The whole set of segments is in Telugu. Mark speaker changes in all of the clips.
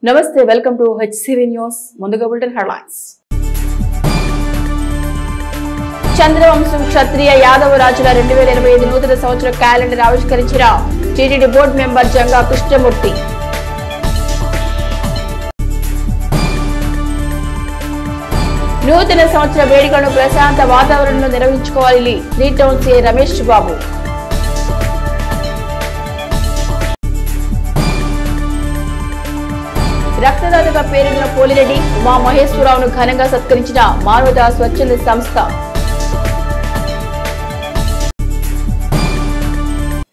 Speaker 1: నమస్తే వెల్కమ్ టు హెచ్సివి న్యూస్ ముందుగా బులెటిన్ హెడ్లైన్స్ చంద్రవంశం క్షత్రియ యాదవ రాజుల 2025 నూతన సంవత్సర క్యాలెండర్ ఆవిష్కరించిన TTD board member Janga Krishnamurthy నూతన సంవత్సర వేడుకలను ప్రశాంత వాతావరణంలో నిర్వహించుకోవాలి three town CI Ramesh Babu రక్తదాతగా పేరున్న పోలిరెడ్డి ఉమా మహేశ్వరరావును ఘనంగా సత్కరించిన మానవతా స్వచ్ఛంద సంస్థ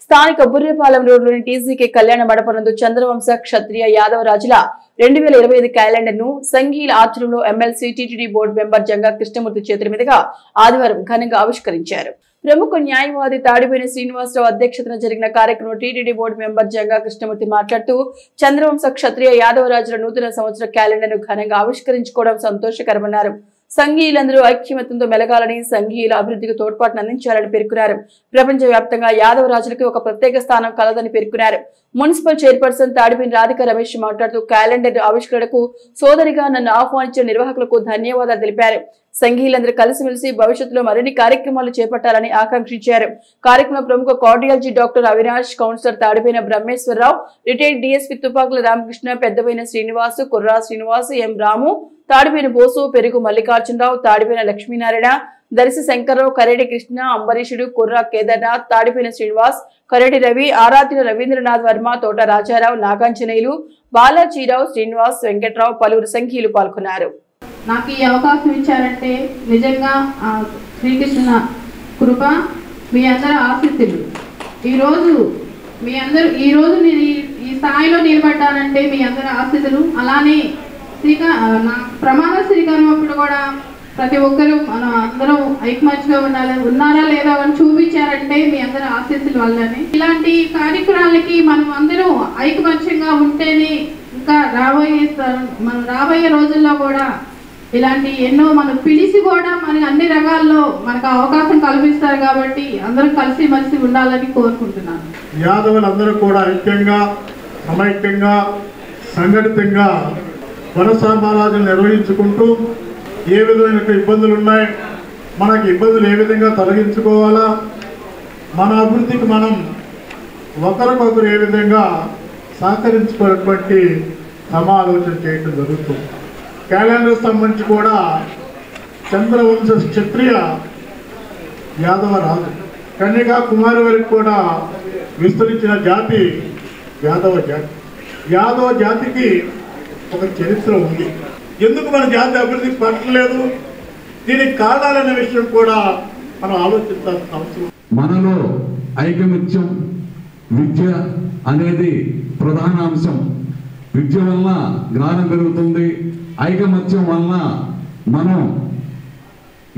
Speaker 1: స్థానిక బుర్రేపాలెం రోడ్లోని టీసీకే కళ్యాణ మండపనందు చంద్రవంశ క్షత్రియ యాదవ రాజుల 2025 క్యాలెండర్ ను సంఘీల ఆధ్వర్యంలో MLC TTD board member Janga Krishnamurthy చేతుల మీదుగా ఆదివారం ఘనంగా ఆవిష్కరించారు. ప్రముఖ న్యాయవాది తాడిపోయిన శ్రీనివాసరావు అధ్యక్షతన జరిగిన కార్యక్రమంలో TTD board member Janga Krishnamurthy మాట్లాడుతూ చంద్రవంశ క్షత్రియ యాదవ రాజుల నూతన సంవత్సర క్యాలెండర్ ను ఘనంగా ఆవిష్కరించుకోవడం సంతోషకరమన్నారు. సంఘీయులందరూ ఐక్యమత్యంతో మెలగాలని సంఘీయుల అభివృద్ధికి తోడ్పాటును అందించాలని పేర్కొన్నారు. ప్రపంచవ్యాప్తంగా యాదవ రాజులకి ఒక ప్రత్యేక స్థానం కలదని పేర్కొన్నారు. మున్సిపల్ చైర్పర్సన్ తాడిపిని రాధిక రమేష్ మాట్లాడుతూ క్యాలెండర్ ఆవిష్కరణకు సోదరిగా నన్ను ఆహ్వానించిన నిర్వాహకులకు ధన్యవాదాలు తెలిపారు. సంఘీయులందరూ కలిసిమెలిసి భవిష్యత్తులో మరిన్ని కార్యక్రమాలు చేపట్టాలని ఆకాంక్షించారు. కార్యక్రమంలో ప్రముఖ cardiology doctor Avinash, councillor తాడిపోయిన Brahmeswara Rao, retired DSP తుపాకుల Ramakrishna, పెద్దపోయిన Srinivasu, కుర్రా శ్రీనివాసు, ఎం రాము, తాడిపోయిన బోసు, పెరుగు మల్లికార్జునరావు, తాడిపోయిన లక్ష్మీనారాయణ, దర్శి శంకర్రావు, కరేటి కృష్ణ, అంబరీషుడు, కుర్రా కేదార్నాథ్, తాడిపోయిన శ్రీనివాస్, కరేటి రవి, ఆరాధ్యుల రవీంద్రనాథ్ వర్మ, తోట రాజారావు, నాగాంజనేయులు, బాలాజీరావు, శ్రీనివాస్, వెంకట్రావు, పలువురు సంఘీయులు పాల్గొన్నారు.
Speaker 2: నాకు ఈ అవకాశం ఇచ్చారంటే నిజంగా శ్రీకృష్ణ కృప, మీ అందరి ఆశీస్సులు. ఈరోజు నేను ఈ స్థాయిలో నిలబడ్డానంటే మీ అందరి ఆశీస్సులు. అలానే నా ప్రమాణ శ్రీకారం అప్పుడు కూడా ప్రతి ఒక్కరూ మనం అందరం ఐకమత్యంగా ఉన్నారా లేదా అని చూపించారంటే మీ అందరి ఆశీస్సుల వల్లనే. ఇలాంటి కార్యక్రమాలకి మనం అందరం ఐకమత్యంగా ఉంటేనే ఇంకా రాబోయే రోజుల్లో కూడా ఇలాంటి ఎన్నో మనం పిలిచి కూడా మన అన్ని రకాల్లో మనకు అవకాశం కల్పిస్తారు. కాబట్టి అందరం కలిసిమెలిసి ఉండాలని కోరుకుంటున్నాను.
Speaker 3: యాదవులందరూ కూడా ఐక్యంగా, సమైక్యంగా, సంఘటితంగా వన సమారాధన నిర్వహించుకుంటూ ఏ విధమైన ఇబ్బందులు ఉన్నాయి, మనకి ఇబ్బందులు ఏ విధంగా తొలగించుకోవాలా, మన అభివృద్ధికి మనం ఒకరికొకరు ఏ విధంగా సహకరించుకున్నటువంటి సమాలోచన చేయడం జరుగుతుంది. క్యాలెండర్ సంబంధించి కూడా చంద్రవంశ క్షత్రియ యాదవ రాజు కన్యకా కుమారి వరకు కూడా విస్తరించిన జాతి యాదవ జాతి. యాదవ జాతికి ఒక చరిత్ర ఉంది. ఎందుకు మన జాతి అభివృద్ధికి పట్టలేదు, దీనికి కారణాలనే విషయం కూడా మనం ఆలోచించాల్సిన అవసరం.
Speaker 4: మనలో ఐకమత్యం, విద్య అనేది ప్రధాన అంశం. విద్య వలన జ్ఞానం పెరుగుతుంది. ఐకమత్యం వలన మనం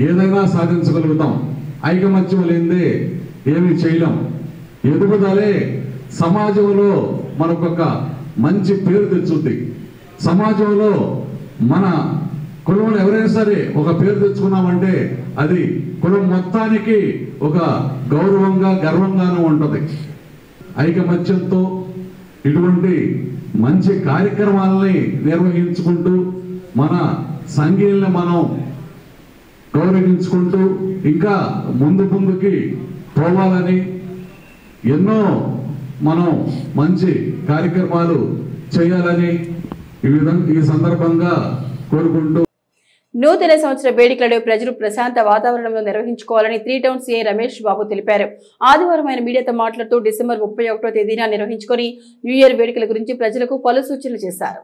Speaker 4: ఏదైనా సాధించగలుగుతాం. ఐకమత్యం లేనిదే ఏమీ చేయలేం. ఎదుగుదలే సమాజంలో మనకొక మంచి పేరు తెచ్చుద్ది. సమాజంలో మన కులంలో ఎవరైనా సరే ఒక పేరు తెచ్చుకున్నామంటే అది కులం మొత్తానికి ఒక గౌరవంగా, గర్వంగానూ ఉంటుంది. ఐకమత్యంతో ఇటువంటి మంచి కార్యక్రమాలని నిర్వహించుకుంటూ మన సంఘీయుల్ని మనం గౌరవించుకుంటూ ఇంకా ముందుకి పోవాలని ఎన్నో మనం మంచి కార్యక్రమాలు చేయాలని ఈ సందర్భంగా కోరుకుంటూ
Speaker 1: నూతన సంవత్సర వేడుకలను ప్రజలు ప్రశాంత వాతావరణంలో నిర్వహించుకోవాలని త్రీ టౌన్ సీఐ రమేష్ బాబు తెలిపారు. ఆదివారం ఆయన మీడియాతో మాట్లాడుతూ డిసెంబర్ 31వ తేదీన నిర్వహించుకొని న్యూ ఇయర్ వేడుకల గురించి ప్రజలకు పలు సూచనలు చేశారు.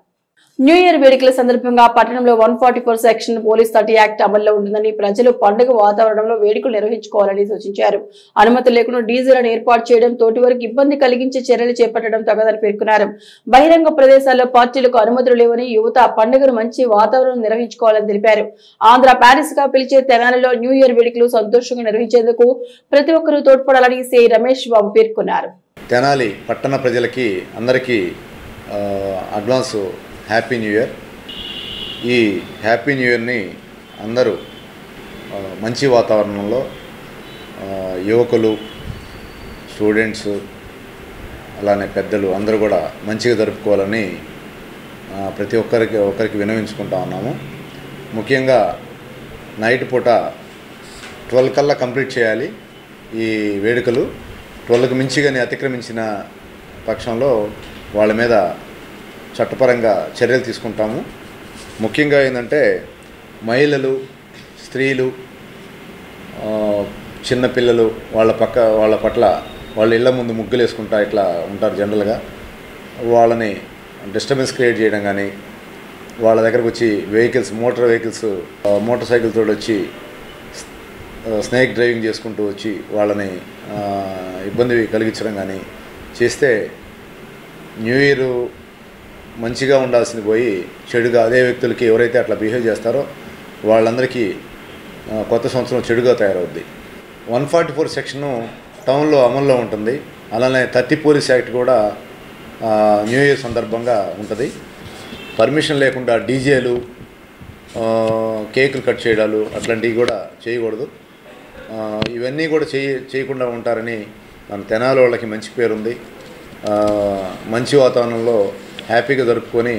Speaker 1: న్యూ ఇయర్ వేడుకల సందర్భంగా పట్టణంలో 144 సెక్షన్ పోలీస్ 30 యాక్ట్ అమల్లో ఉంటుందని, ప్రజలు పండుగ వాతావరణంలో వేడుకలు నిర్వహించుకోవాలని సూచించారు. అనుమతి లేకుండా డీజేలను ఏర్పాటు చేయడం, తోటి వారికి ఇబ్బంది కలిగించే చర్యలు చేపట్టడం తగదని పేర్కొన్నారు. బహిరంగ ప్రదేశాల్లో పార్టీలకు అనుమతులు లేవని, యువత పండుగను మంచి వాతావరణం నిర్వహించుకోవాలని తెలిపారు. ఆంధ్ర ప్యారిస్ గా పిలిచే తెనాలిలో న్యూ ఇయర్ వేడుకలు సంతోషంగా నిర్వహించేందుకు ప్రతి ఒక్కరూ తోడ్పడాలని సిఐ రమేష్ బాబు పేర్కొన్నారు.
Speaker 5: తెనాలి పట్టణ ప్రజలకి అందరికీ అడ్వాన్స్ హ్యాపీ న్యూ ఇయర్. ఈ హ్యాపీ న్యూ ఇయర్ని అందరూ మంచి వాతావరణంలో యువకులు, స్టూడెంట్స్, అలానే పెద్దలు అందరూ కూడా మంచిగా జరుపుకోవాలని ప్రతి ఒక్కరికి విన్నవించుకుంటా ఉన్నాము. ముఖ్యంగా నైట్ పూట 12 కల్లా కంప్లీట్ చేయాలి ఈ వేడుకలు. 12కి మించి కానీ అతిక్రమించిన పక్షంలో వాళ్ళ మీద చట్టపరంగా చర్యలు తీసుకుంటాము. ముఖ్యంగా ఏంటంటే మహిళలు, స్త్రీలు, చిన్నపిల్లలు వాళ్ళ పట్ల వాళ్ళ ఇళ్ళ ముందు ముగ్గులు వేసుకుంటా ఇట్లా ఉంటారు జనరల్గా. వాళ్ళని డిస్టర్బెన్స్ క్రియేట్ చేయడం కానీ, వాళ్ళ దగ్గరకు వచ్చి మోటార్ సైకిల్ తోటి వచ్చి స్నేక్ డ్రైవింగ్ చేసుకుంటూ వచ్చి వాళ్ళని ఇబ్బంది కలిగించడం కానీ చేస్తే న్యూ ఇయర్ మంచిగా ఉండాల్సింది పోయి చెడుగా అదే వ్యక్తులకి ఎవరైతే అట్లా బిహేవ్ చేస్తారో వాళ్ళందరికీ కొత్త సంవత్సరం చెడుగా తయారవుద్ది. 144 సెక్షను టౌన్లో అమల్లో ఉంటుంది. అలానే 30 పోలీస్ యాక్ట్ కూడా న్యూ ఇయర్ సందర్భంగా ఉంటుంది. పర్మిషన్ లేకుండా డీజేలు, కేకులు కట్ చేయడాలు అట్లాంటివి కూడా చేయకూడదు. ఇవన్నీ కూడా చేయకుండా ఉంటారని మన తెనాలి వాళ్ళకి మంచి పేరుంది. మంచి వాతావరణంలో హ్యాపీగా జరుపుకొని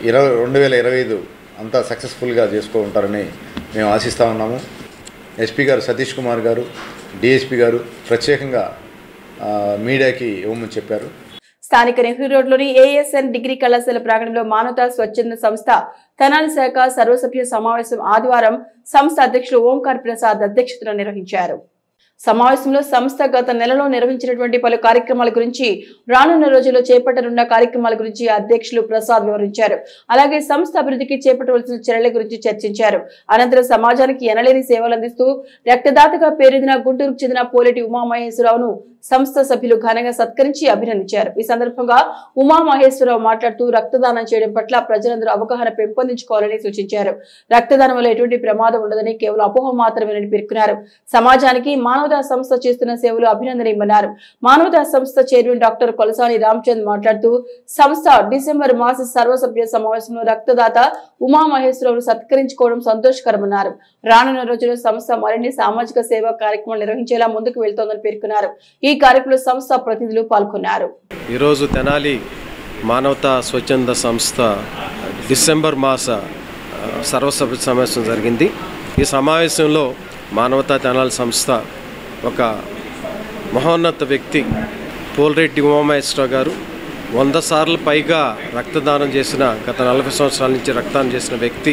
Speaker 5: 2025 అంతా సక్సెస్ఫుల్గా ఉంటారని మేము ఆశిస్తూ ఉన్నాము. ఎస్పీ గారు సతీష్ కుమార్ గారు, డిఎస్పీ గారు ప్రత్యేకంగా మీడియాకి ఇవ్వమని చెప్పారు.
Speaker 1: స్థానిక నెహ్రూ రోడ్లోని ఏఎస్ఎన్ డిగ్రీ కళాశాల ప్రాంగణంలో మానవతా స్వచ్ఛంద సంస్థ తెనాలి శాఖ సర్వసభ్య సమావేశం ఆదివారం సంస్థ అధ్యక్షులు ఓంకార్ ప్రసాద్ అధ్యక్షతన నిర్వహించారు. సమావేశంలో సంస్థ గత నెలలో నిర్వహించినటువంటి పలు కార్యక్రమాల గురించి, రానున్న రోజుల్లో చేపట్టనున్న కార్యక్రమాల గురించి అధ్యక్షులు ప్రసాద్ వివరించారు. అలాగే సంస్థ అభివృద్ధికి చేపట్టవలసిన చర్యల గురించి చర్చించారు. అనంతరం సమాజానికి ఎనలేని సేవలు అందిస్తూ రక్తదాతగా పేరొందిన గుంటూరుకు చెందిన పోలేటి ఉమామహేశ్వరరావును సంస్థ సభ్యులు ఘనంగా సత్కరించి అభినందించారు. ఈ సందర్భంగా ఉమామహేశ్వరరావు మాట్లాడుతూ రక్తదానం చేయడం పట్ల ప్రజలందరూ అవగాహన పెంపొందించుకోవాలని సూచించారు. రక్తదానం వల్ల ఎటువంటి ప్రమాదం ఉండదని, కేవలం అపోహ మాత్రమేనని పేర్కొన్నారు. సమాజానికి మానవతా సంస్థ చేస్తున్న సేవలు అభినందనీయమన్నారు. మానవతా సంస్థ చైర్మన్ డాక్టర్ కొలసాని రామచంద్ మాట్లాడుతూ సంస్థ డిసెంబర్ మాస సర్వసభ్య సమావేశంలో రక్తదాత ఉమామహేశ్వరరావును సత్కరించుకోవడం సంతోషకరమన్నారు. రానున్న రోజుల్లో సంస్థ మరిన్ని సామాజిక సేవా కార్యక్రమాలు నిర్వహించేలా ముందుకు వెళ్తోందని పేర్కొన్నారు. ఈ కార్యక్రమంలో సంస్థ ప్రతినిధులు పాల్గొన్నారు.
Speaker 6: ఈరోజు తెనాలి మానవతా స్వచ్ఛంద సంస్థ డిసెంబర్ మాస సర్వసభ్య సమావేశం జరిగింది. ఈ సమావేశంలో మానవతా తెనాలి సంస్థ ఒక మహోన్నత వ్యక్తి పోలిరెడ్డి ఉమామహేశ్వరరావు గారు 100 సార్లు పైగా రక్తదానం చేసిన, గత 40 సంవత్సరాల నుంచి రక్తదానం చేసిన వ్యక్తి,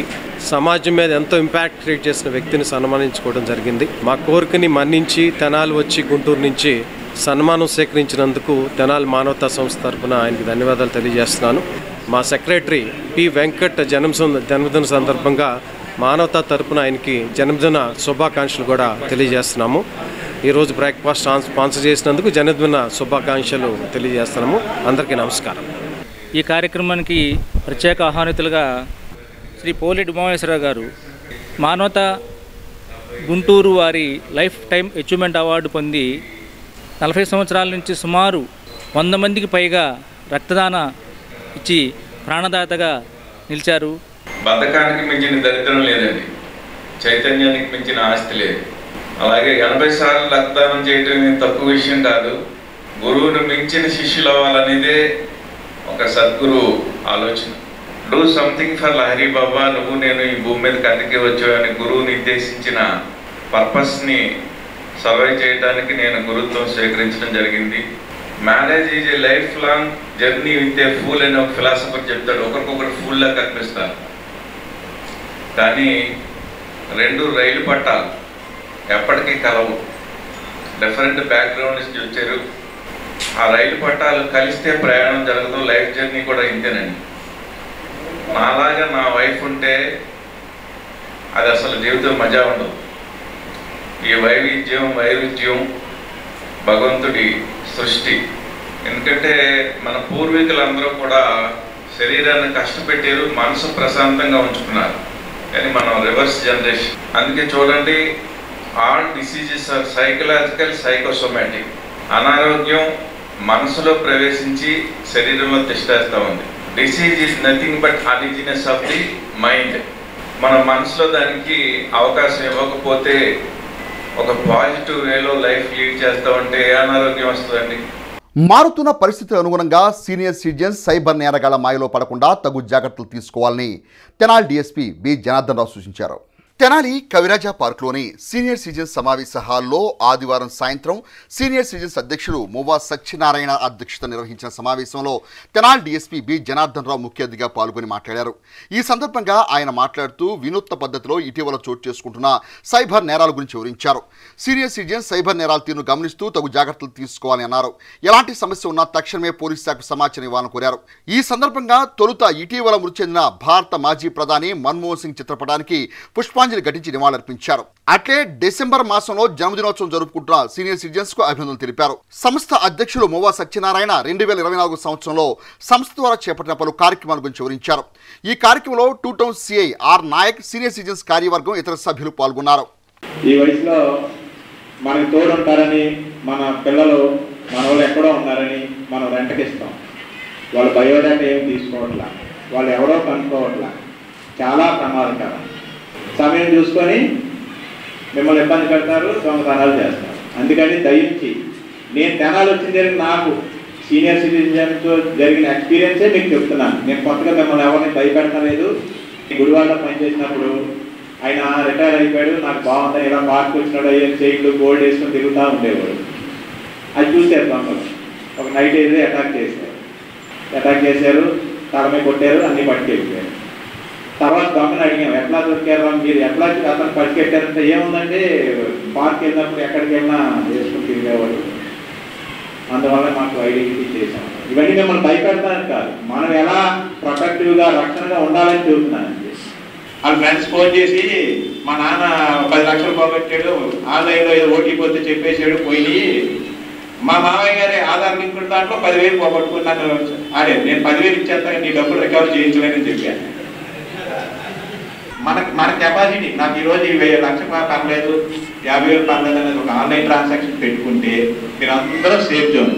Speaker 6: సమాజం మీద ఎంతో ఇంపాక్ట్ క్రియేట్ చేసిన వ్యక్తిని సన్మానించుకోవడం జరిగింది. మా కోరికని మన్నించి తెనాలి వచ్చి గుంటూరు నుంచి సన్మానం సేకరించినందుకు తెనాలి మానవతా సంస్థ తరఫున ఆయనకి ధన్యవాదాలు తెలియజేస్తున్నాను. మా సెక్రటరీ పి వెంకట్ జన్మదిన సందర్భంగా మానవతా తరఫున ఆయనకి జన్మదిన శుభాకాంక్షలు కూడా తెలియజేస్తున్నాము. ఈరోజు బ్రేక్ఫాస్ట్ స్పాన్సర్ చేసినందుకు జన్మదిన శుభాకాంక్షలు తెలియజేస్తున్నాము. అందరికీ నమస్కారం.
Speaker 7: ఈ కార్యక్రమానికి ప్రత్యేక ఆహ్వానితులుగా శ్రీ పోలిరెడ్డి ఉమామహేశ్వరరావు గారు మానవతా గుంటూరు వారి లైఫ్ టైం అచీవ్మెంట్ అవార్డు పొంది 40 సంవత్సరాల నుంచి సుమారు 100 మందికి పైగా రక్తదాన ఇచ్చి ప్రాణదాతగా నిలిచారు.
Speaker 8: బద్ధకానికి మించిన దరిద్రం లేదండి, చైతన్యానికి మించిన ఆస్తి లేదు. అలాగే 80 సార్లు రక్తదానం చేయటం తక్కువ విషయం కాదు. గురువును మించిన శిష్యులు అవ్వాలనేదే ఒక సద్గురు ఆలోచన. డూ సంథింగ్ ఫర్ లహరి బాబా, నువ్వు నేను ఈ భూమి మీదకి అందుకే వచ్చావని గురువు నిర్దేశించిన పర్పస్ని సర్వైవ్ చేయడానికి నేను గురుత్వం స్వీకరించడం జరిగింది. Marriage is a life long journey with a pool అని ఒక ఫిలాసఫర్ చెప్తాడు. ఒకరికొకరు ఫూల్లా కనిపిస్తారు, కానీ 2 రైలు పట్టాలు ఎప్పటికీ కలవు. డిఫరెంట్ బ్యాక్గ్రౌండ్ నుంచి వచ్చారు. ఆ రైలు పట్టాలు కలిస్తే ప్రయాణం జరగదు. లైఫ్ జర్నీ కూడా ఇంతేనండి. నాలాగా నా వైఫ్ ఉంటే అది అసలు జీవితం మజా ఉండదు. ఈ వైరుధ్యం భగవంతుడి సృష్టి. ఎందుకంటే మన పూర్వీకులందరూ కూడా శరీరాన్ని కష్టపెట్టారు, మనసు ప్రశాంతంగా ఉంచుకున్నారు. కానీ మనం రివర్స్ జనరేషన్. అందుకే చూడండి, all diseases are psychological, psychosomatic. అనారోగ్యం మనసులో ప్రవేశించి శరీరంలో తిష్టేస్తూ ఉంది. Disease is nothing but uneasiness of the mind. మన మనసులో దానికి అవకాశం ఇవ్వకపోతే ఒక పాజిటివ్ వేలో లైఫ్ లీడ్ చేస్తామంటే ఏ అనారోగ్యం వస్తుందండి?
Speaker 9: మారుతున్న పరిస్థితులకు అనుగుణంగా సీనియర్ సిటిజన్స్ సైబర్ నేరగాళ్ల మాయలో పడకుండా తగు జాగ్రత్తలు తీసుకోవాలని తెనాలి డీఎస్పీ బి జనార్దన్ రావు సూచించారు. తెనాలి కవిరాజా పార్కులోని సీనియర్ సిటిజన్స్ సమావేశ హాల్లో ఆదివారం సాయంత్రం సీనియర్ సిటిజన్స్ అధ్యక్షులు మువ్వా సత్యనారాయణ అధ్యక్షత నిర్వహించిన సమావేశంలో తెనాలి డీఎస్పీ బి జనార్దన్ రావు ముఖ్య అతిథిగా పాల్గొని మాట్లాడారు. ఈ సందర్భంగా ఆయన మాట్లాడుతూ వినూత్న పద్ధతిలో ఇటీవల చోటు చేసుకుంటున్న సైబర్ నేరాల గురించి వివరించారు. సీనియర్ సిటిజన్స్ సైబర్ నేరాల తీరును గమనిస్తూ తగు జాగ్రత్తలు తీసుకోవాలని అన్నారు. ఎలాంటి సమస్య ఉన్నా తక్షణమే పోలీసు శాఖకు సమాచారం ఇవ్వాలని కోరారు. ఈ సందర్భంగా తొలుత ఇటీవల మృతి చెందిన భారత మాజీ ప్రధాని మన్మోహన్ సింగ్ చిత్రపటానికి పుష్పాంజలి ఘటించి నివాళులర్పించారు. అట్లే డిసెంబర్ మాసంలో జన్మదినోత్సవం జరుపుకుంటున్న సీనియర్ సిటిజన్స్ కు అభినందనలు తెలిపారు. సంస్థ అధ్యక్షులు మువ్వా సత్యనారాయణ 2024 సంవత్సరంలో సంస్థ ద్వారా చేపట్టిన పలు కార్యక్రమాల గురించి వివరించారు. ఈ కార్యక్రమంలో 2 town CI R Nayak, senior citizens కార్యవర్గం, ఇతర సభ్యులు పాల్గొన్నారు.
Speaker 10: ఈ వయసులో మనకి తోడు ఉంటారని, మన పిల్లలు మన వాళ్ళు ఎక్కడో ఉన్నారని మనం రెంటకిస్తాం. వాళ్ళు బయోడేటా ఏం తీసుకోవట్లా, వాళ్ళు ఎవరో కనుక్కోవట్లా. చాలా ప్రమాదకరం. సమయం చూసుకొని మిమ్మల్ని ఇబ్బంది పెడతారు, దొంగతనాలు చేస్తారు. అందుకని దయించి నేను తెనాలి వచ్చింది నాకు సీనియర్ సిటిజన్తో జరిగిన ఎక్స్పీరియన్సే మీకు చెప్తున్నాను. నేను కొత్తగా మిమ్మల్ని ఎవరిని భయపెడతలేదు. గుడివాడలో పనిచేసినప్పుడు ఆయన రిటైర్ అయిపోయాడు. నాకు బాగుంది, ఇలా పార్క్ వచ్చినాడు, అయ్యే చైన్లు గోల్డ్ వేసుకొని తిరుగుతూ ఉండేవాడు. అది చూశారు దొంగలు. ఒక నైట్ అయితే అటాక్ చేశారు, తలమే కొట్టారు, అన్నీ పట్టుకెళ్ళిపోయారు. తర్వాత దొంగను అడిగాం, ఎట్లా దొరికారు మీరు, ఎట్లా అతను పట్టుకెట్టారంటే ఏముందంటే పార్క్ వెళ్ళినప్పుడు ఎక్కడికి వెళ్ళినా వేసుకుని తిరిగేవాడు, అందువల్ల మాకు ఐడెంటిటీ చేశాం. ఇవన్నీ మిమ్మల్ని భయపెడతానని కాదు, మనం ఎలా ప్రొటెక్టివ్గా రక్షణగా ఉండాలని చెబుతున్నానండి. వాళ్ళ ఫ్రెండ్స్ ఫోన్ చేసి మా నాన్న 10 లక్షలు పోగొట్టాడు, ఆన్లైన్లో ఏదో ఓటీపీ వస్తే చెప్పేసాడు, పోయి మా మామయ్య గారి ఆధార్ లింక్ దాంట్లో 10,000 పోగొట్టుకున్నాను ఆడారు. నేను 10,000 ఇచ్చేస్తాను, నీ డబ్బులు రికవర్ చేయించలేనని చెప్పాను. మన కెపాసిటీ, నాకు ఈరోజు 1,000 లక్షలు పర్లేదు, 50,000 పర్లేదు అనేది ఒక ఆన్లైన్ ట్రాన్సాక్షన్ పెట్టుకుంటే మీరు అందరూ సేఫ్ జోన్.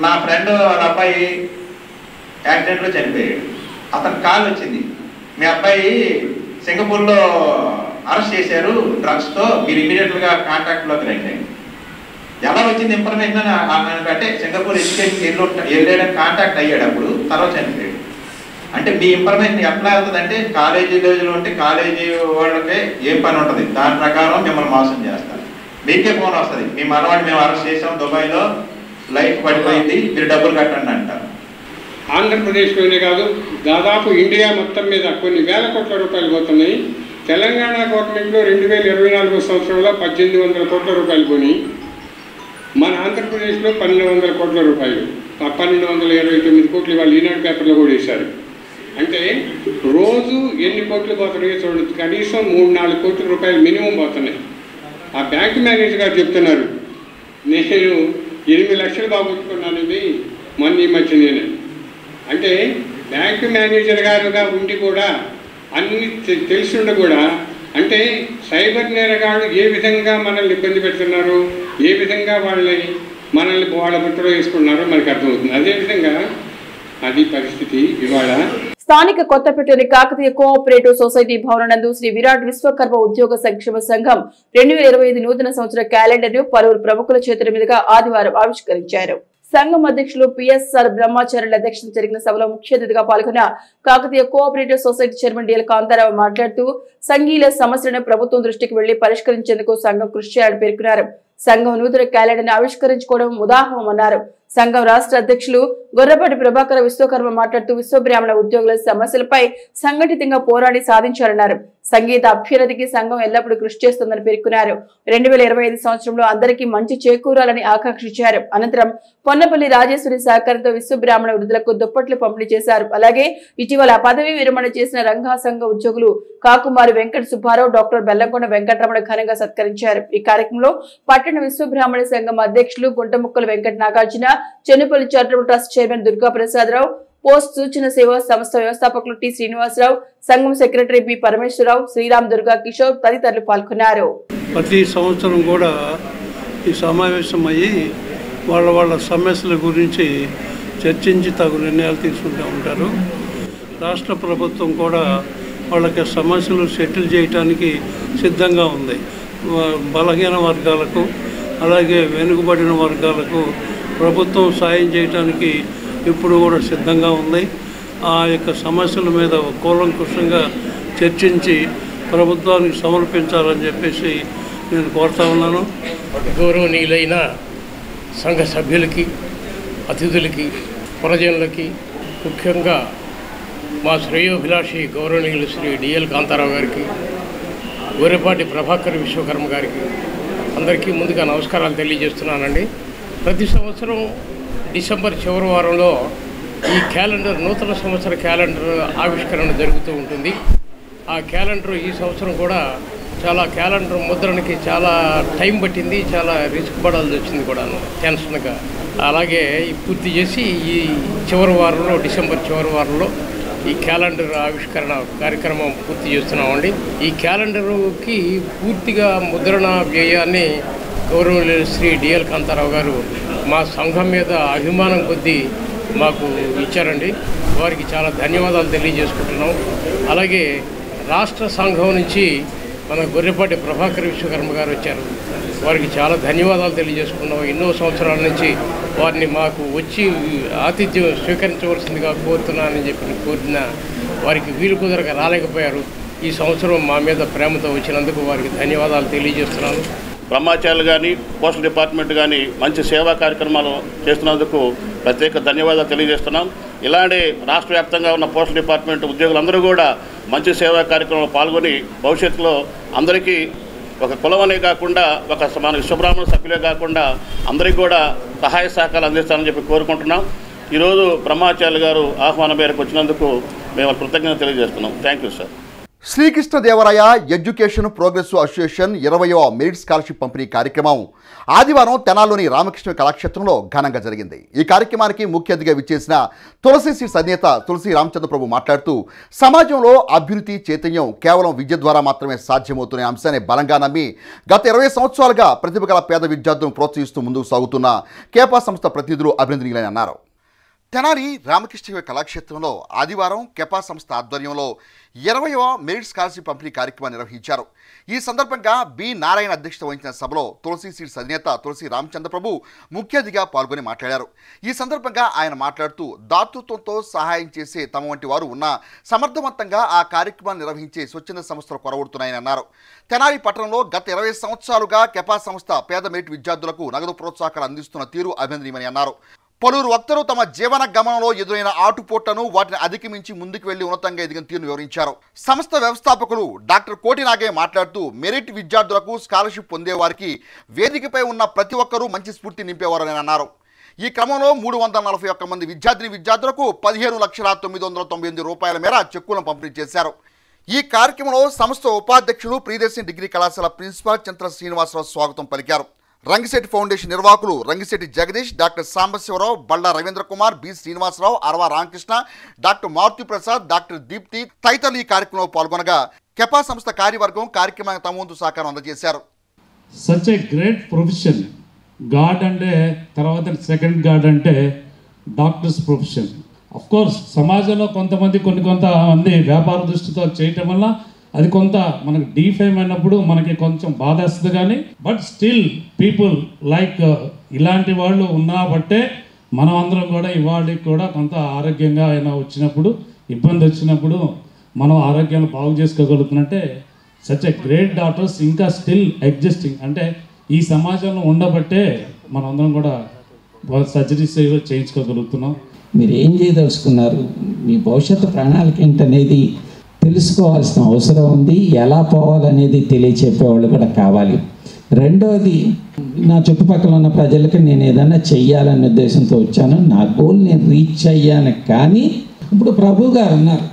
Speaker 10: నా ఫ్రెండ్ వాళ్ళ అబ్బాయి యాక్సిడెంట్లో చనిపోయాడు. అతను కాల్ వచ్చింది, మీ అబ్బాయి సింగపూర్లో అరెస్ట్ చేశారు డ్రగ్స్తో, మీరు ఇమీడియట్గా కాంటాక్ట్లోకి రండి. ఎలా వచ్చింది ఇన్ఫర్మేషన్ అంటే సింగపూర్ ఎడ్యుకేషన్ వెళ్ళాడని కాంటాక్ట్ అయ్యాడు, అప్పుడు తర్వాత చనిపోయాడు. అంటే మీ ఇన్ఫర్మేషన్ ఎట్లా వెళ్తుంది అంటే కాలేజీ రోజులు ఉంటే కాలేజీ వాళ్ళకే ఏం పని ఉంటుంది, దాని ప్రకారం మిమ్మల్ని మోసం చేస్తారు. మీకే ఫోన్ వస్తుంది, మీ మనవాడిని మేము అరెస్ట్ చేసాం దుబాయ్లో, లైఫ్ పడిపోయింది, మీరు డబ్బులు కట్టండి అంటారు.
Speaker 11: ఆంధ్రప్రదేశ్లోనే కాదు, దాదాపు ఇండియా మొత్తం మీద కొన్ని వేల కోట్ల రూపాయలు పోతున్నాయి. తెలంగాణ గవర్నమెంట్లో 2024 సంవత్సరంలో 1,800 కోట్ల రూపాయలు కొని, మన ఆంధ్రప్రదేశ్లో 1,200 కోట్ల రూపాయలు, 1,229 కోట్లు వాళ్ళు ఈనాడు పేపర్లో కూడా వేశారు. అంటే రోజు ఎన్ని కోట్లు పోతున్నాయో చూడొచ్చు, కనీసం 3-4 కోట్ల రూపాయలు మినిమం పోతున్నాయి. ఆ బ్యాంక్ మేనేజర్ గారు చెప్తున్నారు, నేను 8 లక్షలు బాగొట్టుకున్నానని మొన్న ఈ మధ్య నేను. అంటే బ్యాంక్ మేనేజర్ గారుగా ఉండి కూడా అన్ని తెలిసి ఉండి కూడా, అంటే సైబర్ నేరగాళ్ళు ఏ విధంగా మనల్ని ఇబ్బంది పెడుతున్నారు, ఏ విధంగా మనల్ని వాళ్ళ బుట్టలో వేసుకుంటున్నారో మనకు అర్థమవుతుంది. అదేవిధంగా అది పరిస్థితి ఇవాళ.
Speaker 1: స్థానిక కొత్తపేటలోని కాకతీయ కోఆపరేటివ్ సొసైటీ భవనం నందు శ్రీ విరాట్ విశ్వకర్మ ఉద్యోగ సంక్షేమ సంఘం 2025 నూతన సంవత్సర క్యాలెండర్ ను పలువురు ప్రముఖుల చేతుల మీదుగా ఆదివారం ఆవిష్కరించారు. సంఘం అధ్యక్షులు పిఎస్ఆర్ బ్రహ్మాచార్యుల అధ్యక్షతన జరిగిన సభలో ముఖ్య అతిథిగా పాల్గొన్న Kakatiya cooperative society chairman DL Kantharao మాట్లాడుతూ సంఘీయుల సమస్యలను ప్రభుత్వం దృష్టికి వెళ్లి పరిష్కరించేందుకు సంఘం కృషి చేయాలని పేర్కొన్నారు. సంఘం నూతన క్యాలెండర్ ను ఆవిష్కరించుకోవడం ఉదాహరణమన్నారు. సంఘం రాష్ట్ర అధ్యక్షులు గొర్రపాటి ప్రభాకర విశ్వకర్మ మాట్లాడుతూ విశ్వబ్రాహ్మణ ఉద్యోగుల సమస్యలపై సంఘటితంగా పోరాడి సాధించారన్నారు. సంగీత అభ్యున్నతికి సంఘం ఎల్లప్పుడూ కృషి చేస్తుందని పేర్కొన్నారు. 2025 సంవత్సరంలో అందరికీ మంచి చేకూరాలని ఆకాంక్షించారు. అనంతరం పొన్నపల్లి రాజేశ్వరి సహకారంతో విశ్వబ్రాహ్మణ వృద్ధులకు దుప్పట్లు పంపిణీ చేశారు. అలాగే ఇటీవల పదవీ విరమణ చేసిన రంగా సంఘ ఉద్యోగులు కాకుమారి వెంకట సుబ్బారావు, డాక్టర్ బెల్లంకొండ వెంకటరమణ ఘనంగా సత్కరించారు. ఈ కార్యక్రమంలో పట్టణ విశ్వబ్రాహ్మణ సంఘం అధ్యక్షులు Guntamukkala Venkata Nagarjuna, Chennupalli charitable trust chairman Durga Prasadarao, post సూచన సేవా సంస్థ వ్యవస్థాపకులు టి శ్రీనివాసరావు, సంఘం సెక్రటరీ బి పరమేశ్వరరావు, శ్రీరామ్, దుర్గా కిషోర్ తదితరులు పాల్గొన్నారు.
Speaker 12: ప్రతి సంవత్సరం కూడా ఈ సమావేశమయ్యి వాళ్ళ సమస్యల గురించి చర్చించి తగు నిర్ణయాలు తీసుకుంటూ ఉంటారు. రాష్ట్ర ప్రభుత్వం కూడా వాళ్ళకి సమస్యలు సెటిల్ చేయడానికి సిద్ధంగా ఉంది. బలహీన వర్గాలకు అలాగే వెనుకబడిన వర్గాలకు ప్రభుత్వం సాయం చేయడానికి ఇప్పుడు కూడా సిద్ధంగా ఉంది. ఆ యొక్క సమస్యల మీద కూలంకుషంగా చర్చించి ప్రభుత్వానికి సమర్పించాలని చెప్పేసి నేను కోరుతా ఉన్నాను.
Speaker 13: గౌరవనీయులైన సంఘ సభ్యులకి, అతిథులకి, ప్రజలకి, ముఖ్యంగా మా శ్రేయోభిలాషి గౌరవనీయులు శ్రీ డిఎల్ కాంతారావు గారికి, గోరెపాటి ప్రభాకర్ విశ్వకర్మ గారికి అందరికీ ముందుగా నమస్కారాలు తెలియజేస్తున్నానండి. ప్రతి సంవత్సరం డిసెంబర్ చివరి వారంలో ఈ క్యాలెండర్, నూతన సంవత్సర క్యాలెండర్ ఆవిష్కరణ జరుగుతూ ఉంటుంది. ఆ క్యాలెండర్ ఈ సంవత్సరం కూడా క్యాలెండర్ ముద్రణకి చాలా టైం పట్టింది, చాలా రిస్క్ పడాల్సి వచ్చింది కూడా టెన్షన్గా. అలాగే పూర్తి చేసి ఈ చివరి వారంలో, డిసెంబర్ చివరి వారంలో ఈ క్యాలెండర్ ఆవిష్కరణ కార్యక్రమం పూర్తి చేస్తున్నామండి. ఈ క్యాలెండర్కి పూర్తిగా ముద్రణ వ్యయాన్ని గౌరవనీయులు శ్రీ డిఎల్ కాంతారావు గారు మా సంఘం మీద అభిమానం కొద్దీ మాకు ఇచ్చారండి. వారికి చాలా ధన్యవాదాలు తెలియజేసుకుంటున్నాం. అలాగే రాష్ట్ర సంఘం నుంచి మన గొర్రెపాటి ప్రభాకర్ విశ్వకర్మ గారు వచ్చారు. వారికి చాలా ధన్యవాదాలు తెలియజేసుకున్నాం. ఎన్నో సంవత్సరాల నుంచి వారిని మాకు వచ్చి ఆతిథ్యం స్వీకరించవలసిందిగా కోరుతున్నానని చెప్పి కోరిన వారికి వీలు కుదరక రాలేకపోయారు. ఈ సంవత్సరం మా మీద ప్రేమతో వచ్చినందుకు వారికి ధన్యవాదాలు తెలియజేస్తున్నాను.
Speaker 14: బ్రహ్మచారులు కానీ, పోస్టల్ డిపార్ట్మెంట్ కానీ మంచి సేవా కార్యక్రమాలు చేస్తున్నందుకు ప్రత్యేక ధన్యవాదాలు తెలియజేస్తున్నాం. ఇలాంటి రాష్ట్ర వ్యాప్తంగా ఉన్న పోస్టల్ డిపార్ట్మెంట్ ఉద్యోగులందరూ కూడా మంచి సేవా కార్యక్రమంలో పాల్గొని భవిష్యత్తులో అందరికీ ఒక కులమనే కాకుండా, ఒక మన విశ్వబ్రాహ్మణ సభ్యులే కాకుండా అందరికీ కూడా సహాయ సహకారాలు అందిస్తానని చెప్పి కోరుకుంటున్నాం. ఈరోజు బ్రహ్మచారులు గారు ఆహ్వానం మేరకు వచ్చినందుకు మేము కృతజ్ఞత తెలియజేస్తున్నాం. Thank you sir.
Speaker 9: Srikrishnadevaraya education progress association 20వ మెరిట్ స్కాలర్షిప్ పంపిణీ కార్యక్రమం ఆదివారం తెనాల్లోని రామకృష్ణ కళాక్షేత్రంలో ఘనంగా జరిగింది. ఈ కార్యక్రమానికి ముఖ్య అతిథిగా విచ్చేసిన తులసి సీడ్స్ అధినేత తులసి రామచంద్రప్రభు మాట్లాడుతూ సమాజంలో అభివృద్ధి చైతన్యం కేవలం విద్య ద్వారా మాత్రమే సాధ్యమవుతున్న అంశాన్ని బలంగా నమ్మి గత 20 సంవత్సరాలుగా ప్రతిభ గల పేద విద్యార్థులను ప్రోత్సహిస్తూ ముందుకు సాగుతున్న కేపా సంస్థ ప్రతినిధులు అభినందనీయులని అన్నారు. తెనాలి రామకృష్ణ కళాక్షేత్రంలో ఆదివారం కెపా సంస్థ ఆధ్వర్యంలో 20వ మెరిట్ స్కాలర్షిప్ పంపిణీ కార్యక్రమాన్ని నిర్వహించారు. ఈ సందర్భంగా బి నారాయణ అధ్యక్షత వహించిన సభలో తులసి సీడ్స్ అధినేత తులసి రామచంద్రప్రభు ముఖ్య అతిథిగా పాల్గొని మాట్లాడారు. ఈ సందర్భంగా ఆయన మాట్లాడుతూ దాతృత్వంతో సహాయం చేసే తమ వంటి వారు ఉన్న సమర్థవంతంగా ఆ కార్యక్రమాన్ని నిర్వహించే స్వచ్ఛంద సంస్థలు కొరవడుతున్నాయని అన్నారు. తెనాలి పట్టణంలో గత 20 సంవత్సరాలుగా కెపా సంస్థ పేద మెరిట్ విద్యార్థులకు నగదు ప్రోత్సాహకాలు అందిస్తున్న తీరు అభినందనీయమని అన్నారు. పలువురు వక్తలు తమ జీవన గమనంలో ఎదురైన ఆటుపోట్లను వాటిని అధిగమించి ముందుకు వెళ్లి ఉన్నతంగా ఎదిగిన తీరును వివరించారు. సంస్థ వ్యవస్థాపకులు డాక్టర్ కోటి నాగయ్య మాట్లాడుతూ మెరిట్ విద్యార్థులకు స్కాలర్షిప్ పొందేవారికి వేదికపై ఉన్న ప్రతి ఒక్కరూ మంచి స్ఫూర్తి నింపేవారని అన్నారు. ఈ క్రమంలో 341 మంది విద్యార్థులకు 15,998,098 రూపాయల మేర చెక్కులను పంపిణీ చేశారు. ఈ కార్యక్రమంలో సంస్థ ఉపాధ్యక్షులు ప్రియదర్శిని డిగ్రీ కళాశాల ప్రిన్సిపాల్ చంద్ర శ్రీనివాసరావు స్వాగతం పలికారు. రంగిశెట్టి ఫౌండేషన్ నిర్వాహకులు రంగిశెట్టి జగదీష్, డాక్టర్ సాంబశివరావు, బళ్ళ రవీంద్ర కుమార్, బి శ్రీనివాసరావు, అరవా రామకృష్ణ, డాక్టర్ మారుతి ప్రసాద్, డాక్టర్ దీప్తి తదితరులు ఈ కార్యక్రమంలో పాల్గొనగా కెపా సంస్థ కార్యవర్గం కార్యక్రమానికి తమ వంతు సహకారం అందజేశారు.
Speaker 15: Such a great profession. God అంటే తర్వాత సెకండ్ గాడ్ అంటే డాక్టర్స్ ప్రొఫెషన్. అఫ్ కోర్స్ సమాజంలో కొంతమంది వ్యాపార దృష్టితో చేయటం వల్ల అది కొంత మనకు డీఫేమ్ అయినప్పుడు మనకి కొంచెం బాధ వస్తుంది. కానీ బట్ స్టిల్ పీపుల్ లైక్ ఇలాంటి వాళ్ళు ఉన్నబట్టే మనం అందరం కూడా ఇవాళకి కూడా కొంత ఆరోగ్యంగా అయినా వచ్చినప్పుడు ఇబ్బంది వచ్చినప్పుడు మనం ఆరోగ్యాన్ని బాగు చేసుకోగలుగుతున్నట్టే సచ్ ఎ గ్రేట్ డాక్టర్స్ ఇంకా స్టిల్ ఎగ్జిస్టింగ్. అంటే ఈ సమాజంలో ఉండబట్టే మనం అందరం కూడా సర్జరీస్ చేయించుకోగలుగుతున్నాం.
Speaker 16: మీరు ఏం చేయదలుచుకున్నారు, మీ భవిష్యత్తు ప్రణాళిక ఏంటనేది తెలుసుకోవాల్సిన అవసరం ఉంది. ఎలా పోవాలనేది తెలియచెప్పేవాళ్ళు కూడా కావాలి. రెండోది, నా చుట్టుపక్కల ఉన్న ప్రజలకి నేను ఏదైనా చెయ్యాలనే ఉద్దేశంతో వచ్చాను. నా గోల్ నేను రీచ్ అయ్యాను. కానీ ఇప్పుడు ప్రభు గారు ఉన్నారు,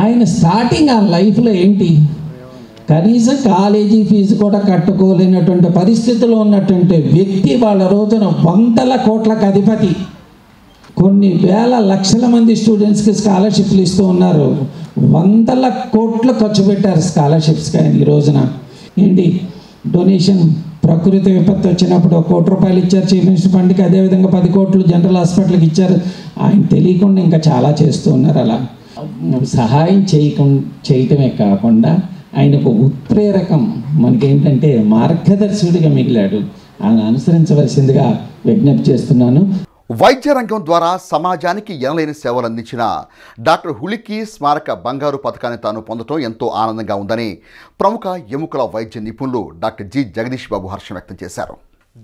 Speaker 16: ఆయన స్టార్టింగ్ ఆ లైఫ్లో ఏంటి, కనీసం కాలేజీ ఫీజు కూడా కట్టుకోలేనటువంటి పరిస్థితిలో ఉన్నటువంటి వ్యక్తి వాళ్ళ రోజున 100 కోట్లకు అధిపతి. కొన్ని వేల లక్షల మంది స్టూడెంట్స్కి స్కాలర్షిప్లు ఇస్తూ ఉన్నారు. 100 కోట్లు ఖర్చు పెట్టారు స్కాలర్షిప్స్కి. ఆయన ఈ రోజున ఏంటి డొనేషన్, ప్రకృతి విపత్తు వచ్చినప్పుడు 1 కోటి రూపాయలు ఇచ్చారు చీఫ్ మినిస్టర్ ఫండ్కి. అదేవిధంగా 10 కోట్లు జనరల్ హాస్పిటల్కి ఇచ్చారు. ఆయన తెలియకుండా ఇంకా చాలా చేస్తూ ఉన్నారు. అలా సహాయం చేయటమే కాకుండా ఆయనకు ఉత్ప్రేరకం, మనకేంటంటే మార్గదర్శకుడిగా మిగిలాడు. ఆయన అనుసరించవలసిందిగా విజ్ఞప్తి చేస్తున్నాను.
Speaker 9: వైద్య రంగం ద్వారా సమాజానికి ఎనలేని సేవలు అందించిన డాక్టర్ హులికి స్మారక బంగారు పథకాన్ని తాను పొందడం ఎంతో ఆనందంగా ఉందని ప్రముఖ ఎముకల వైద్య నిపుణులు డాక్టర్ జి జగదీష్ బాబు హర్షం వ్యక్తం చేశారు.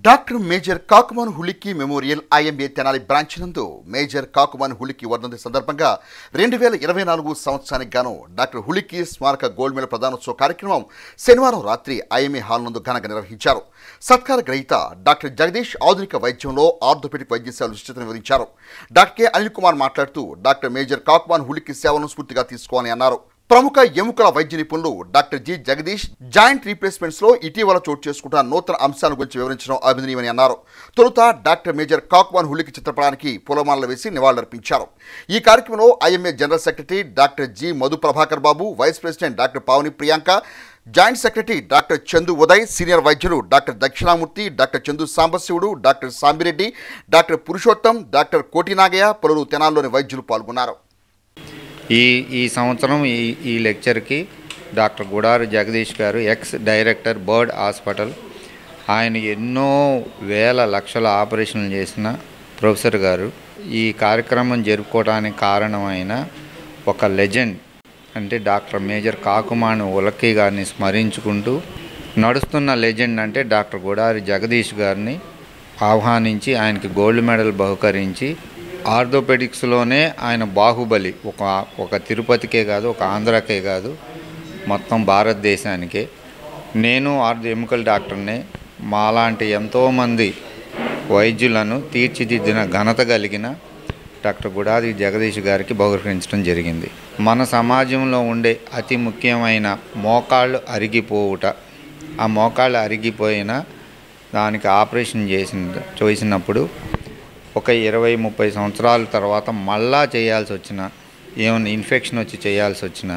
Speaker 9: Doctor major Kakuman Huliki memorial IMA Tenali branch నందు మేజర్ కాకుమాన్ హులికి వర్ధంతి సందర్భంగా 2024 సంవత్సరానికి గాను డాక్టర్ హులికి స్మారక గోల్డ్ మెడల్ ప్రదానోత్సవ కార్యక్రమం శనివారం రాత్రి ఐఎంఏ హాల్ నందు ఘనంగా నిర్వహించారు. సత్కార గ్రహీత డాక్టర్ జగదీష్ ఆధునిక వైద్యంలో ఆర్థోపెడిక్ వైద్య సేవల విస్తృతిని వివరించారు. డాక్టర్ కె అనిల్ కుమార్ మాట్లాడుతూ డాక్టర్ మేజర్ కాకుమాన్ హులికి సేవలను స్ఫూర్తిగా తీసుకోవాలని అన్నారు. ప్రముఖ ఎముకల వైద్య నిపుణులు doctor G Jagadish joint replacements లో ఇటీవల చోటు చేసుకుంటున్న నూతన అంశాల గురించి వివరించడం అభినందనీయమని అన్నారు. తొలుత డాక్టర్ మేజర్ కాకుమాన్ హులికి చిత్రపటానికి పూలమాలలు వేసి నివాళులర్పించారు. ఈ కార్యక్రమంలో IMA general secretary doctor G Madhu Prabhakar Babu, vice president doctor Pavani Priyanka, joint secretary doctor Chandu Uday, senior వైద్యులు doctor Dakshinamurthy, doctor Chandu Sambasivudu, doctor Sambireddy, doctor Purushottam, doctor Kotinagaiah, పలువురు తెనాల్లోని వైద్యులు పాల్గొన్నారు.
Speaker 17: ఈ సంవత్సరం ఈ లెక్చర్కి డాక్టర్ గుడారి జగదీష్ గారు, ఎక్స్ డైరెక్టర్ బర్డ్ హాస్పిటల్, ఆయన ఎన్నో వేల లక్షల ఆపరేషన్లు చేసిన ప్రొఫెసర్ గారు ఈ కార్యక్రమం జరుపుకోవడానికి కారణమైన ఒక లెజెండ్ అంటే డాక్టర్ మేజర్ కాకుమాన్ హులికి గారిని స్మరించుకుంటూ నడుస్తున్న లెజెండ్ అంటే డాక్టర్ గుడారి జగదీష్ గారిని ఆహ్వానించి ఆయనకి గోల్డ్ మెడల్ బహుకరించి ఆర్థోపెడిక్స్లోనే ఆయన బాహుబలి. ఒక తిరుపతికే కాదు, ఒక ఆంధ్రాకే కాదు, మొత్తం భారతదేశానికే. నేను ఎముకల డాక్టర్నే. మాలాంటి ఎంతోమంది వైద్యులను తీర్చిదిద్దిన ఘనత కలిగిన డాక్టర్ గుడారి జగదీష్ గారికి బహుకరించడం జరిగింది. మన సమాజంలో ఉండే అతి ముఖ్యమైన మోకాళ్ళు అరిగిపోవుట, ఆ మోకాళ్ళు అరిగిపోయిన దానికి ఆపరేషన్ చేసినప్పుడు ఒక 20-30 సంవత్సరాల తర్వాత మళ్ళా చేయాల్సి వచ్చిన, ఏమైనా ఇన్ఫెక్షన్ వచ్చి చేయాల్సి వచ్చిన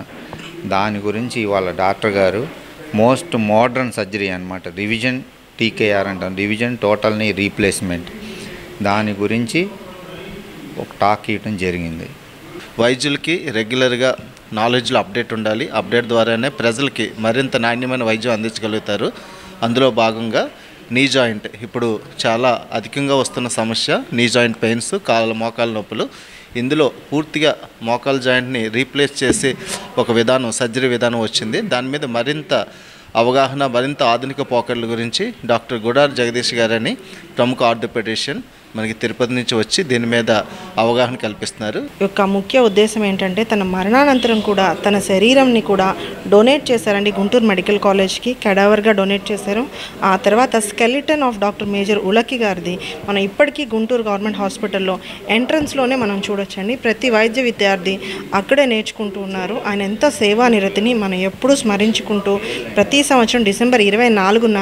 Speaker 17: దాని గురించి ఇవాళ డాక్టర్ గారు మోస్ట్ మోడర్న్ సర్జరీ అనమాట, రివిజన్ టీకేఆర్ అంటాం, రివిజన్ టోటల్ నీ రీప్లేస్మెంట్, దాని గురించి ఒక టాక్ ఇవ్వడం జరిగింది.
Speaker 18: వైద్యులకి రెగ్యులర్గా నాలెడ్జ్లో అప్డేట్ ఉండాలి. అప్డేట్ ద్వారానే ప్రజలకి మరింత నాణ్యమైన వైద్యం అందించగలుగుతారు. అందులో భాగంగా నీ జాయింట్ ఇప్పుడు చాలా అధికంగా వస్తున్న సమస్య నీ జాయింట్ పెయిన్స్, మోకాళ్ళ నొప్పులు. ఇందులో పూర్తిగా మోకాళ్ళ జాయింట్ని రీప్లేస్ చేసే ఒక విధానం, సర్జరీ విధానం వచ్చింది. దాని మీద మరింత అవగాహన, మరింత ఆధునిక పోకడల గురించి డాక్టర్ గుడారి జగదీష్ గారని ప్రముఖ ఆర్థోపెడిషియన్ మనకి తిరుపతి నుంచి వచ్చి దీని మీద అవగాహన కల్పిస్తున్నారు.
Speaker 19: యొక్క ముఖ్య ఉద్దేశం ఏంటంటే తన మరణానంతరం కూడా తన శరీరంని కూడా డొనేట్ చేశారండి గుంటూరు మెడికల్ కాలేజ్కి, కెడావర్గా డొనేట్ చేశారు. ఆ తర్వాత స్కెలిటన్ ఆఫ్ డాక్టర్ మేజర్ హులికి గారిది మనం ఇప్పటికీ గుంటూరు గవర్నమెంట్ హాస్పిటల్లో ఎంట్రన్స్లోనే మనం చూడొచ్చండి. ప్రతి వైద్య విద్యార్థి అక్కడే నేర్చుకుంటూ ఉన్నారు. ఆయన ఎంత సేవా నిరతిని మనం ఎప్పుడూ స్మరించుకుంటూ ప్రతి సంవత్సరం డిసెంబర్ 24న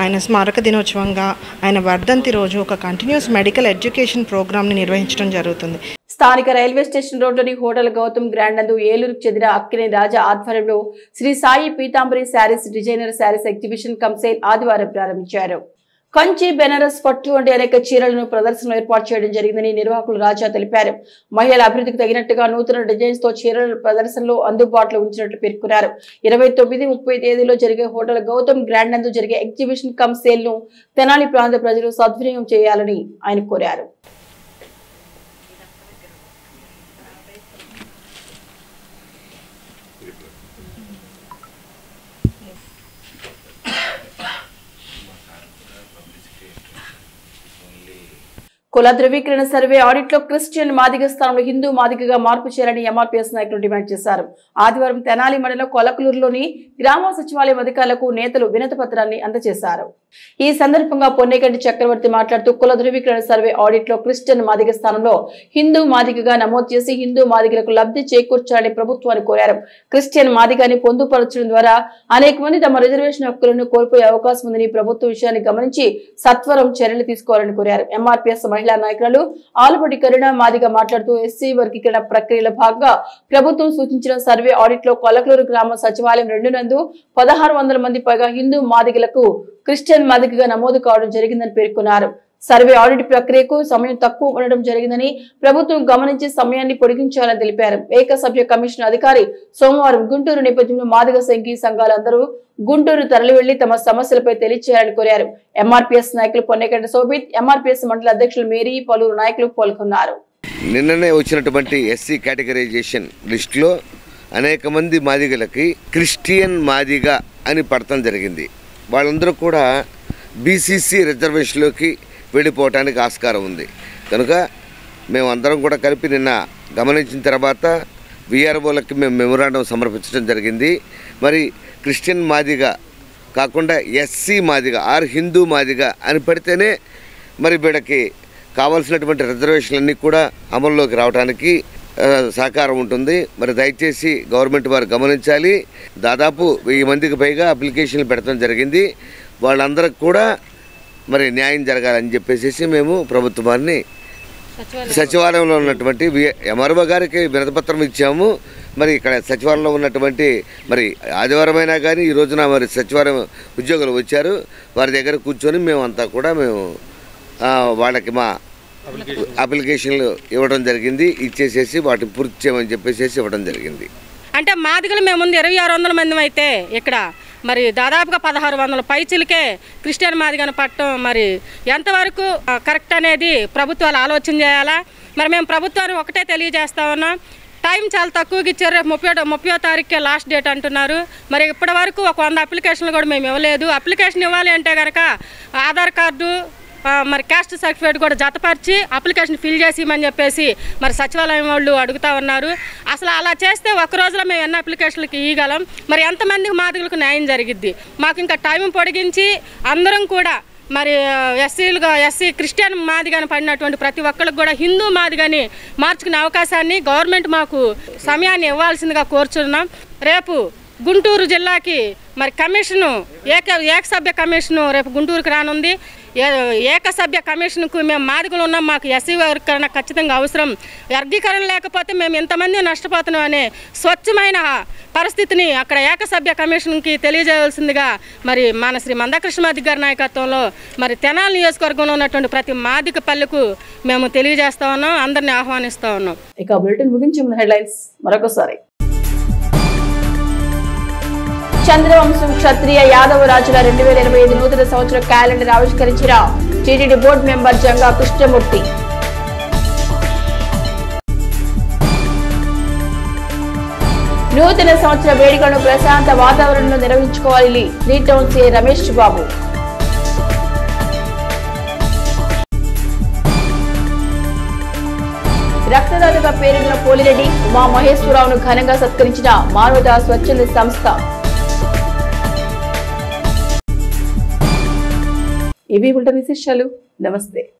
Speaker 19: ఆయన స్మారక దినోత్సవంగా ఆయన వర్ధంతి రోజు ఒక కంటిన్యూస్ మెడికల్ ఎడ్యుకేషన్ ప్రోగ్రామ్ ని నిర్వహించడం జరుగుతుంది.
Speaker 1: స్థానిక రైల్వే స్టేషన్ రోడ్లోని హోటల్ గౌతమ్ గ్రాండ్ నందు ఏలూరుకు చెందిన అక్కినేని రాజా ఆధ్వర్యంలో Sri Sai Pitambari sarees designer sarees exhibition cum sale ఆదివారం ప్రారంభించారు. కంచి, బెనారస్, పట్టు వంటి అనేక చీరలను ప్రదర్శనలో ఏర్పాటు చేయడం జరిగిందని నిర్వాహకులు రాజా తెలిపారు. మహిళల అభివృద్ధికి తగినట్టుగా నూతన డిజైన్స్ తో చీరల ప్రదర్శనలో అందుబాటులో ఉంచినట్లు పేర్కొన్నారు. 29-30 తేదీలో జరిగే హోటల్ గౌతమ్ గ్రాండ్ నందు జరిగే ఎగ్జిబిషన్ కమ్ సేల్ ను తెనాలి ప్రాంత ప్రజలు సద్వినియోగం చేయాలని ఆయన కోరారు. కుల ధృవీకరణ సర్వే ఆడిట్ లో క్రిస్టియన్ మాదిగ స్థానంలో హిందూ మాదిగగా మార్పు చేయాలని ఎంఆర్పీఎస్ నాయకులు డిమాండ్ చేశారు. ఆదివారం తెనాలి మండలం కొలకలూరులోని గ్రామ సచివాలయం అధికారులకు నేతలు వినతి పత్రాన్ని అందజేశారు. ఈ సందర్భంగా పొన్నేగంటి చక్రవర్తి మాట్లాడుతూ కుల ధృవీకరణ సర్వే ఆడిట్ లో క్రిస్టియన్ మాదిగ స్థానంలో హిందూ మాదిగగా నమోదు చేసి హిందూ మాదిగలకు లబ్ధి చేకూర్చాలని ప్రభుత్వాన్ని కోరారు. క్రిస్టియన్ మాదిగాన్ని పొందుపరచడం ద్వారా అనేక మంది తమ రిజర్వేషన్ హక్కులను కోల్పోయే అవకాశం ఉందని ప్రభుత్వ విషయాన్ని గమనించి సత్వరం చర్యలు తీసుకోవాలని కోరారు. ఎంఆర్పీఎస్ మహిళా నాయకులు ఆలపటి కరుణ మాదిగ మాట్లాడుతూ ఎస్సీ వర్గీకరణ ప్రక్రియలో భాగంగా ప్రభుత్వం సూచించిన సర్వే ఆడిట్ లో కొలకలూరు గ్రామ సచివాలయం 2 నందు 1600 మంది పైగా హిందూ మాదిగలకు క్రిస్టియన్ మాదిగగా నమోదు కావడం జరిగిందని పేర్కొన్నారు. సర్వే ఆడిట్ ప్రక్రియకు సమయం తక్కువ ఉండడం జరిగిందని ప్రభుత్వం గమనించి సమయాన్ని పొడిగించాలని తెలిపారు. ఏకసభ్య కమిషన్ అధికారి సోమవారం గుంటూరు నేపథ్యంలో మాదిగ సంఘీ సంఘాలందరూ గుంటూరు తరలి వెళ్లి తమ సమస్యలపై తెలియచేయాలని కోరారు. ఎంఆర్పీఎస్ నాయకులు పొన్నెగంటి శోభిత్, ఎంఆర్పీఎస్ మండల అధ్యక్షులు మేరీ, పలువురు నాయకులు పాల్గొన్నారు.
Speaker 20: నిన్ననే వచ్చినటువంటి ఎస్సీ కేటగరైజేషన్ లిస్టులో అనేక మంది మాదిగలకి క్రిస్టియన్ మాదిగ అని పడటం జరిగింది. వాళ్ళందరూ కూడా బీసీసీ రిజర్వేషన్లోకి వెళ్ళిపోవటానికి ఆస్కారం ఉంది. కనుక మేమందరం కూడా కలిపి నిన్న గమనించిన తర్వాత విఆర్ఓలకి మేము మెమొరాండం సమర్పించడం జరిగింది. మరి క్రిస్టియన్ మాదిగ కాకుండా ఎస్సీ మాదిగ ఆర్ హిందూ మాదిగ అని పెడితేనే మరి వీళ్ళకి కావాల్సినటువంటి రిజర్వేషన్లన్నీ కూడా అమల్లోకి రావడానికి సహకారం ఉంటుంది. మరి దయచేసి గవర్నమెంట్ వారు గమనించాలి. దాదాపు 1000 మందికి పైగా అప్లికేషన్లు పెట్టడం జరిగింది. వాళ్ళందరికి కూడా మరి న్యాయం జరగాలని చెప్పేసి మేము ప్రభుత్వాన్ని సచివాలయంలో ఉన్నటువంటి ఎంఆర్ఓ గారికి వినతిపత్రం ఇచ్చాము. మరి ఇక్కడ సచివాలయంలో ఉన్నటువంటి మరి ఆదివారమైనా కానీ ఈ రోజున మరి సచివాలయం ఉద్యోగులు వచ్చారు. వారి దగ్గర కూర్చొని మేమంతా కూడా వాళ్ళకి మా అప్లికేషన్లు ఇవ్వడం జరిగింది. ఇచ్చేసేసి వాటిని పూర్తి చేయమని చెప్పేసి ఇవ్వడం జరిగింది.
Speaker 21: అంటే మాదిగలు మేము ముందు 2600 మంది అయితే ఇక్కడ మరి దాదాపుగా 1600 పైచిలకే క్రిస్టియన్ మాదిగను పట్టడం మరి ఎంతవరకు కరెక్ట్ అనేది ప్రభుత్వాలు ఆలోచన చేయాలా. మరి మేము ప్రభుత్వాన్ని ఒకటే తెలియజేస్తా ఉన్నాం, టైం చాలా తక్కువగా ఇచ్చారు. రేపు 30వ తారీఖుకే లాస్ట్ డేట్ అంటున్నారు. మరి ఇప్పటి వరకు ఒక 100 అప్లికేషన్లు కూడా మేము ఇవ్వలేదు. అప్లికేషన్ ఇవ్వాలి అంటే కనుక ఆధార్ కార్డు మరి క్యాస్ట్ సర్టిఫికేట్ కూడా జతపరిచి అప్లికేషన్ ఫిల్ చేసి ఇవ్వమని చెప్పేసి మరి సచివాలయం వాళ్ళు అడుగుతూ ఉన్నారు. అసలు అలా చేస్తే ఒక రోజులో మేము ఎన్ని అప్లికేషన్లకి ఇవ్వగలం, మరి ఎంతమందికి మాదిగలకు న్యాయం జరిగిద్ది. మాకు ఇంకా టైం పొడిగించి అందరం కూడా మరి ఎస్సీ క్రిస్టియన్ మాదిగాని పడినటువంటి ప్రతి ఒక్కరికి కూడా హిందూ మాదిగాని మార్చుకునే అవకాశాన్ని గవర్నమెంట్ మాకు సమయాన్ని ఇవ్వాల్సిందిగా కోరుచున్నాం. రేపు గుంటూరు జిల్లాకి మరి కమిషను ఏకసభ్య కమిషను రేపు గుంటూరుకు రానుంది. ఏకసభ్య కమిషన్కు మేము మాదిగలు ఉన్నాం, మాకు ఎస్సీ వర్గీకరణ ఖచ్చితంగా అవసరం. వర్గీకరణ లేకపోతే మేము ఇంతమంది నష్టపోతున్నాం అనే స్వచ్ఛమైన పరిస్థితిని అక్కడ ఏకసభ్య కమిషన్కి తెలియజేయవలసిందిగా మరి మన శ్రీ మందకృష్ణమాది గారి నాయకత్వంలో మరి తెనాలి నియోజకవర్గంలో ఉన్నటువంటి ప్రతి మాదిక పల్లెకు మేము తెలియజేస్తా ఉన్నాం, అందరినీ ఆహ్వానిస్తా ఉన్నాం.
Speaker 1: ఇక బులెటిన్ ముగించే ముందు హెడ్లైన్స్ మరొకసారి. చంద్రవంశం క్షత్రియ యాదవ రాజుల 2025 నూతన సంవత్సర క్యాలెండర్ ఆవిష్కరించిన TTD board member Janga Krishnamurthy. నూతన సంవత్సర వేడుకను ప్రశాంత వాతావరణంలో నిర్వహించుకోవాలి three town CI Ramesh Babu. రక్తదాతగా పేరున్న పోలిరెడ్డి ఉమా మహేశ్వరరావును ఘనంగా సత్కరించిన మానవతా స్వచ్ఛంద సంస్థ. ఇవి బులెటిన్ విశేషాలు. నమస్తే.